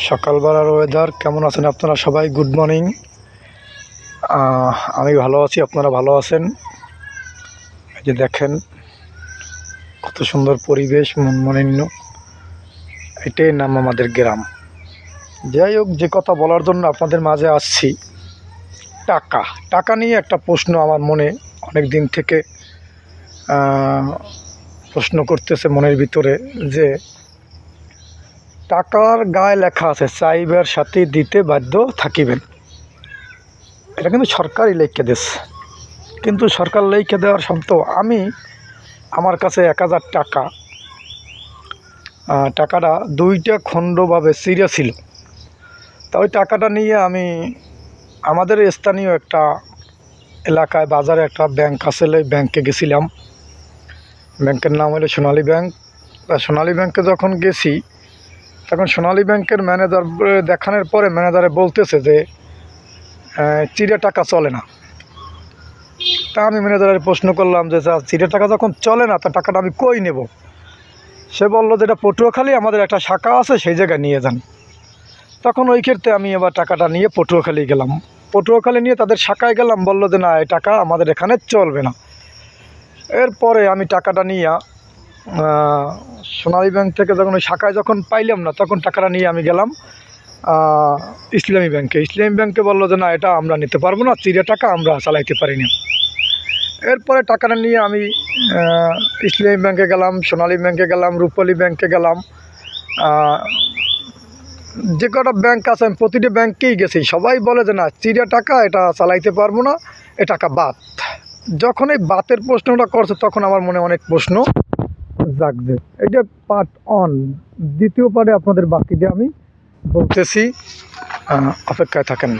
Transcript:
সকালবেলার ওয়েদার কেমন আছেন আপনারা সবাই? Good morning. আমি ভালো আছি, আপনারা ভালো আছেন? এই যে দেখেন কত সুন্দর পরিবেশ, মনমালিন্য। এটাই নাম আমাদের গ্রাম। যাই হোক, যে কথা বলার জন্য আপনাদের মাঝে আসছি, টাকা টাকা নিয়ে একটা প্রশ্ন আমার মনে অনেক দিন থেকে প্রশ্ন করতেছে মনের ভিতরে, যে টাকার গায়ে লেখা আছে চাইবার সাথে দিতে বাধ্য থাকিবেন। এটা কিন্তু সরকারই লেখা দিচ্ছে, কিন্তু সরকার লেখা দেওয়ার সত্ত্বেও আমার কাছে 1000 টাকা, টাকাটা দুইটা খণ্ডভাবে চিরা ছিল। তা ওই টাকাটা নিয়ে আমি আমাদের স্থানীয় একটা এলাকায় বাজারে একটা ব্যাংক আছে, ওই ব্যাংকে গেছিলাম। ব্যাংকের নাম হলো সোনালী ব্যাংক। সোনালী ব্যাংকে যখন গেছি, তখন সোনালী ব্যাংকের ম্যানেজার দেখানোর পরে ম্যানেজারে বলতেছে যে চিরা টাকা চলে না। তা আমি ম্যানেজারের প্রশ্ন করলাম যে স্যার, চিরা টাকা যখন চলে না, তা টাকাটা আমি কই নেব? সে বলল যে এটা পটুয়াখালী আমাদের একটা শাখা আছে, সেই জায়গায় নিয়ে যান। তখন ওই ক্ষেত্রে আমি এবার টাকাটা নিয়ে পটুয়াখালী গেলাম। পটুয়াখালী নিয়ে তাদের শাখায় গেলাম, বললো যে না, এই টাকা আমাদের এখানে চলবে না। এরপরে আমি টাকাটা নিয়ে সোনালী ব্যাংক থেকে যখন ওই শাখায় যখন পাইলাম না, তখন টাকাটা নিয়ে আমি গেলাম ইসলামী ব্যাংকে। ইসলামী ব্যাংকে বললো যে না, এটা আমরা নিতে পারবো না, চিরা টাকা আমরা চালাইতে পারি না। এরপরে টাকাটা নিয়ে আমি ইসলামী ব্যাংকে গেলাম, সোনালী ব্যাংকে গেলাম, রূপালী ব্যাংকে গেলাম। যে কটা ব্যাংক আছে আমি প্রতিটি ব্যাংকেই গেছি। সবাই বলে যে না, চিরা টাকা এটা চালাইতে পারবো না, এ টাকা বাদ। যখন এই বাতের প্রশ্নটা করছে, তখন আমার মনে অনেক প্রশ্ন জাগছে। এটা পার্ট অন। দ্বিতীয় পার্টে আপনাদের বাকিটা আমি বলতেছি, অপেক্ষায় থাকেন।